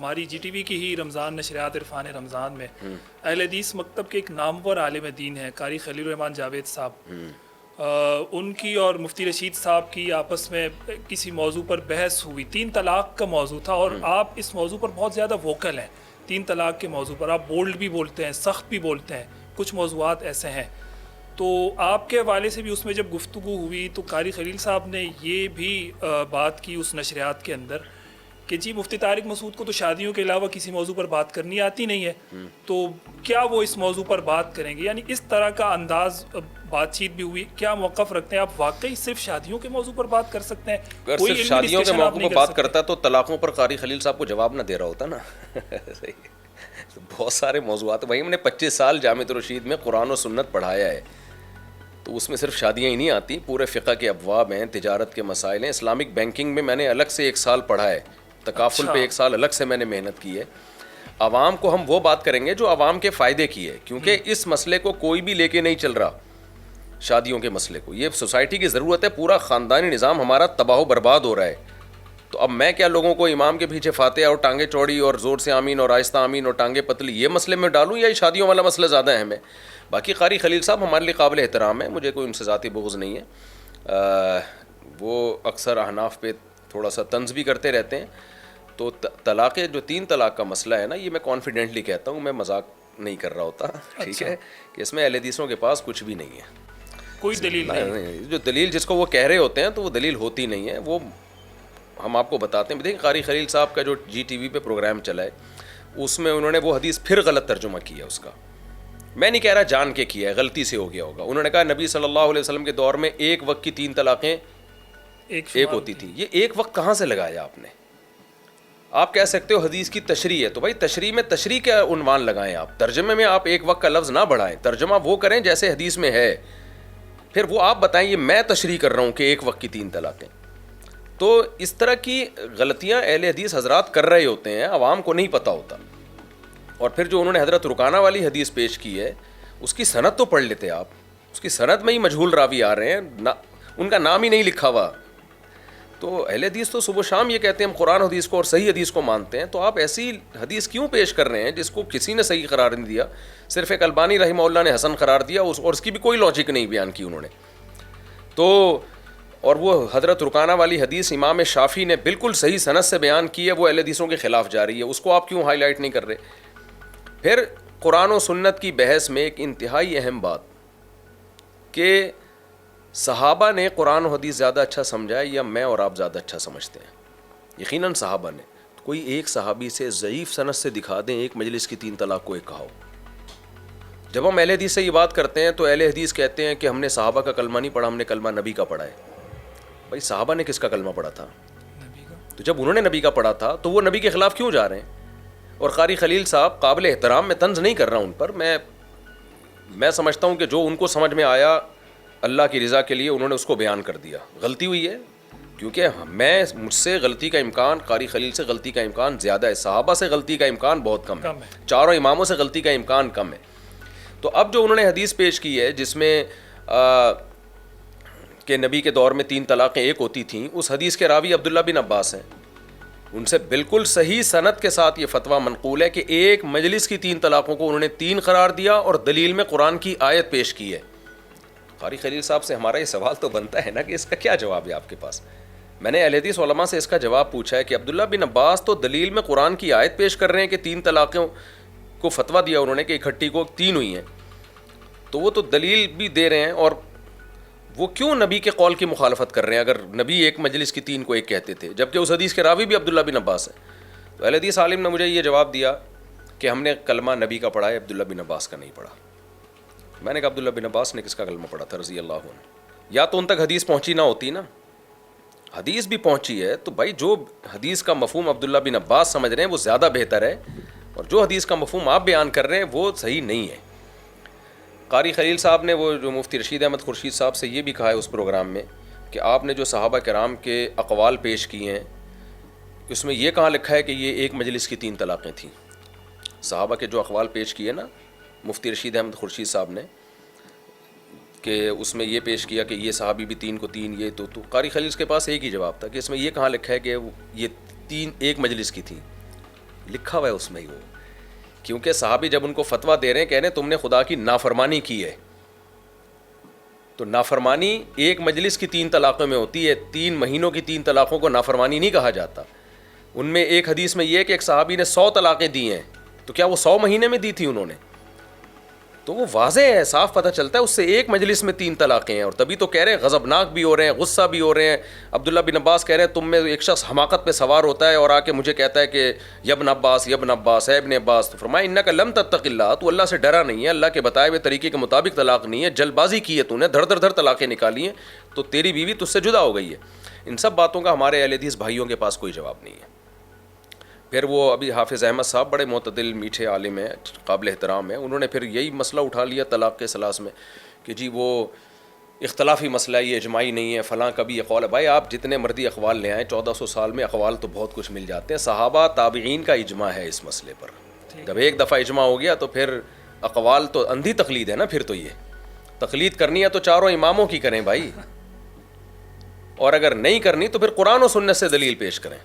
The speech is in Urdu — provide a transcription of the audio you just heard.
ہماری جی ٹی وی کی ہی رمضان نشریات عرفان رمضان میں اہل حدیث مکتب کے ایک نامور عالم دین ہیں قاری خلیل الرحمان جاوید صاحب، ان کی اور مفتی رشید صاحب کی آپس میں کسی موضوع پر بحث ہوئی، 3 طلاق کا موضوع تھا، اور آپ اس موضوع پر بہت زیادہ ووکل ہیں۔ 3 طلاق کے موضوع پر آپ بولڈ بھی بولتے ہیں، سخت بھی بولتے ہیں، کچھ موضوعات ایسے ہیں۔ تو آپ کے حوالے سے بھی اس میں جب گفتگو ہوئی تو قاری خلیل صاحب نے یہ بھی بات کی اس نشریات کے اندر کہ جی مفتی طارق مسعود کو تو شادیوں کے علاوہ کسی موضوع پر بات کرنی آتی نہیں ہے، تو کیا وہ اس موضوع پر بات کریں گے؟ یعنی اس طرح کا انداز بات چیت بھی ہوئی۔ کیا موقف رکھتے ہیں آپ؟ واقعی صرف شادیوں کے موضوع پر بات کر سکتے ہیں؟ اگر صرف شادیوں کے موضوع پر بات کرتا تو طلاقوں پر قاری خلیل صاحب کو جواب نہ دے رہا ہوتا نا۔ صحیح، بہت سارے موضوعات، وہی ہم نے 25 سال جامعۃ الرشید میں قرآن و سنت پڑھایا ہے، تو اس میں صرف شادیاں ہی نہیں آتی، پورے فقہ کے ابواب ہیں، تجارت کے مسائل ہیں، اسلامک بینکنگ میں میں نے الگ سے 1 سال پڑھا ہے، تکافل پہ 1 سال الگ سے میں نے محنت کی ہے۔ عوام کو ہم وہ بات کریں گے جو عوام کے فائدے کی ہے، کیونکہ اس مسئلے کو کوئی بھی لے کے نہیں چل رہا، شادیوں کے مسئلے کو، یہ سوسائٹی کی ضرورت ہے، پورا خاندانی نظام ہمارا تباہ و برباد ہو رہا ہے۔ تو اب میں کیا لوگوں کو امام کے پیچھے فاتحہ اور ٹانگیں چوڑی اور زور سے آمین اور آہستہ آمین اور ٹانگیں پتلی یہ مسئلے میں ڈالوں، یا یہ شادیوں والا مسئلہ زیادہ اہم ہے؟ باقی قاری خلیل صاحب ہمارے لیے قابل احترام ہے، مجھے کوئی ان سے ذاتی بغض نہیں ہے، وہ اکثر احناف پہ تھوڑا سا طنز بھی کرتے رہتے ہیں۔ تو طلاق جو 3 طلاق کا مسئلہ ہے نا، یہ میں کانفیڈنٹلی کہتا ہوں، میں مذاق نہیں کر رہا ہوتا، ٹھیک ہے، کہ اس میں اہل حدیثوں کے پاس کچھ بھی نہیں ہے، کوئی دلیل نہیں۔ جو دلیل جس کو وہ کہہ رہے ہوتے ہیں تو وہ دلیل ہوتی نہیں ہے، وہ ہم آپ کو بتاتے ہیں۔ دیکھیں قاری خلیل صاحب کا جو جی ٹی وی پہ پروگرام چلا ہے، اس میں انہوں نے وہ حدیث پھر غلط ترجمہ کیا اس کا، میں نہیں کہہ رہا جان کے کیا ہے، غلطی سے ہو گیا ہوگا۔ انہوں نے کہا نبی صلی اللہ علیہ وسلم کے دور میں ایک وقت کی 3 طلاقیں ایک ہوتی تھی، یہ ایک وقت کہاں سے لگایا آپ نے؟ آپ کہہ سکتے ہو حدیث کی تشریح ہے، تو بھائی تشریح میں تشریح کا عنوان لگائیں، آپ ترجمے میں آپ ایک وقت کا لفظ نہ بڑھائیں، ترجمہ وہ کریں جیسے حدیث میں ہے، پھر وہ آپ بتائیں یہ میں تشریح کر رہا ہوں کہ ایک وقت کی 3 طلاقیں۔ تو اس طرح کی غلطیاں اہل حدیث حضرات کر رہے ہوتے ہیں، عوام کو نہیں پتہ ہوتا۔ اور پھر جو انہوں نے حضرت رکانہ والی حدیث پیش کی ہے، اس کی سند تو پڑھ لیتے آپ، اس کی سند میں ہی مجہول راوی آ رہے ہیں، ان کا نام ہی نہیں لکھا ہوا۔ تو اہل حدیث تو صبح و شام یہ کہتے ہیں ہم قرآن حدیث کو اور صحیح حدیث کو مانتے ہیں، تو آپ ایسی حدیث کیوں پیش کر رہے ہیں جس کو کسی نے صحیح قرار نہیں دیا، صرف ایک البانی رحمہ اللہ نے حسن قرار دیا، اور اس کی بھی کوئی لاجک نہیں بیان کی انہوں نے۔ تو اور وہ حضرت رکانہ والی حدیث امام شافعی نے بالکل صحیح سند سے بیان کی ہے، وہ اہل حدیثوں کے خلاف جا رہی ہے، اس کو آپ کیوں ہائی لائٹ نہیں کر رہے؟ پھر قرآن و سنت کی بحث میں ایک انتہائی اہم بات کہ صحابہ نے قرآن و حدیث زیادہ اچھا سمجھا ہے یا میں اور آپ زیادہ اچھا سمجھتے ہیں؟ یقیناً صحابہ نے۔ کوئی ایک صحابی سے ضعیف سند سے دکھا دیں ایک مجلس کی 3 طلاق کو ایک کہا ہو۔ جب ہم اہل حدیث سے یہ بات کرتے ہیں تو اہل حدیث کہتے ہیں کہ ہم نے صحابہ کا کلمہ نہیں پڑھا، ہم نے کلمہ نبی کا پڑھا ہے۔ بھائی صحابہ نے کس کا کلمہ پڑھا تھا؟ تو جب انہوں نے نبی کا پڑھا تھا تو وہ نبی کے خلاف کیوں جا رہے ہیں؟ اور قاری خلیل صاحب قابل احترام، میں طنز نہیں کر رہا ہوں ان پر، میں سمجھتا ہوں کہ جو ان کو سمجھ میں آیا اللہ کی رضا کے لیے انہوں نے اس کو بیان کر دیا۔ غلطی ہوئی ہے، کیونکہ مجھ سے غلطی کا امکان، قاری خلیل سے غلطی کا امکان زیادہ ہے، صحابہ سے غلطی کا امکان بہت کم ہے، چاروں اماموں سے غلطی کا امکان کم ہے۔ تو اب جو انہوں نے حدیث پیش کی ہے جس میں کہ نبی کے دور میں 3 طلاقیں ایک ہوتی تھیں، اس حدیث کے راوی عبداللہ بن عباس ہیں، ان سے بالکل صحیح سند کے ساتھ یہ فتویٰ منقول ہے کہ ایک مجلس کی 3 طلاقوں کو انہوں نے 3 قرار دیا اور دلیل میں قرآن کی آیت پیش کی ہے۔ قاری خلیل صاحب سے ہمارا یہ سوال تو بنتا ہے نا کہ اس کا کیا جواب ہے آپ کے پاس؟ میں نے اہل حدیث علماء سے اس کا جواب پوچھا ہے کہ عبداللہ بن عباس تو دلیل میں قرآن کی آیت پیش کر رہے ہیں کہ 3 طلاقوں کو فتویٰ دیا انہوں نے کہ اکٹھی کو 3 ہوئی ہیں، تو وہ تو دلیل بھی دے رہے ہیں، اور وہ کیوں نبی کے قول کی مخالفت کر رہے ہیں اگر نبی ایک مجلس کی 3 کو ایک کہتے تھے، جبکہ اس حدیث کے راوی بھی عبداللہ بن عباس ہیں؟ تو اہل حدیث عالم نے مجھے یہ جواب دیا کہ ہم نے کلمہ نبی کا پڑھا ہے، عبداللہ بن عباس کا نہیں پڑھا۔ میں نے کہا عبداللہ بن عباس نے کس کا کلمہ پڑھا تھا رضی اللہ عنہ؟ یا تو ان تک حدیث پہنچی نہ ہوتی نا، حدیث بھی پہنچی ہے تو بھائی جو حدیث کا مفہوم عبداللہ بن عباس سمجھ رہے ہیں وہ زیادہ بہتر ہے، اور جو حدیث کا مفہوم آپ بیان کر رہے ہیں وہ صحیح نہیں ہے۔ قاری خلیل صاحب نے وہ جو مفتی رشید احمد خورشید صاحب سے یہ بھی کہا ہے اس پروگرام میں کہ آپ نے جو صحابہ کرام کے اقوال پیش کیے ہیں اس میں یہ کہاں لکھا ہے کہ یہ ایک مجلس کی 3 طلاقیں تھیں؟ صحابہ کے جو اقوال پیش کیے نا مفتی رشید احمد خورشید صاحب نے، کہ اس میں یہ پیش کیا کہ یہ صحابی بھی 3 کو 3، یہ تو قاری خلیل کے پاس ایک ہی جواب تھا کہ اس میں یہ کہاں لکھا ہے کہ یہ 3 ایک مجلس کی تھیں؟ لکھا ہوا ہے اس میں ہی وہ, کیونکہ صحابی جب ان کو فتویٰ دے رہے ہیں کہہ رہے ہیں تم نے خدا کی نافرمانی کی ہے, تو نافرمانی ایک مجلس کی 3 طلاقوں میں ہوتی ہے, 3 مہینوں کی 3 طلاقوں کو نافرمانی نہیں کہا جاتا. ان میں ایک حدیث میں یہ ہے کہ ایک صحابی نے 100 طلاقیں دی ہیں, تو کیا وہ 100 مہینے میں دی تھی انہوں نے؟ تو وہ واضح ہے, صاف پتہ چلتا ہے اس سے ایک مجلس میں 3 طلاقیں ہیں, اور تبھی تو کہہ رہے ہیں غضبناک بھی ہو رہے ہیں, غصہ بھی ہو رہے ہیں. عبداللہ بن عباس کہہ رہے ہیں تم میں ایک شخص حماقت پہ سوار ہوتا ہے اور آ کے مجھے کہتا ہے کہ یبن عباس یبن عباس ہے ابن عباس, تو فرمایا انک لم تتق اللہ, تو اللہ سے ڈرا نہیں ہے, اللہ کے بتائے ہوئے طریقے کے مطابق طلاق نہیں ہے, جلد بازی کی ہے تو نے, دھڑ دھڑ دھڑ طلاقیں نکالی ہیں, تو تیری بیوی تجھ سے جدا ہو گئی ہے. ان سب باتوں کا ہمارے اہل حدیث بھائیوں کے پاس کوئی جواب نہیں ہے. پھر وہ ابھی حافظ احمد صاحب بڑے معتدل میٹھے عالم ہیں, قابل احترام ہیں, انہوں نے پھر یہی مسئلہ اٹھا لیا طلاق کے ثلاث میں کہ جی وہ اختلافی مسئلہ ہے, یہ اجماعی نہیں ہے, فلاں کا بھی یہ قول ہے. بھائی آپ جتنے مرضی اقوال لے آئیں, 1400 سال میں اقوال تو بہت کچھ مل جاتے ہیں. صحابہ تابعین کا اجماع ہے اس مسئلے پر. جب ایک دفعہ اجماع ہو گیا تو پھر اقوال تو اندھی تقلید ہے نا, پھر تو یہ تقلید کرنی ہے تو چاروں اماموں کی کریں بھائی, اور اگر نہیں کرنی تو پھر قرآن و سنت سے دلیل پیش کریں.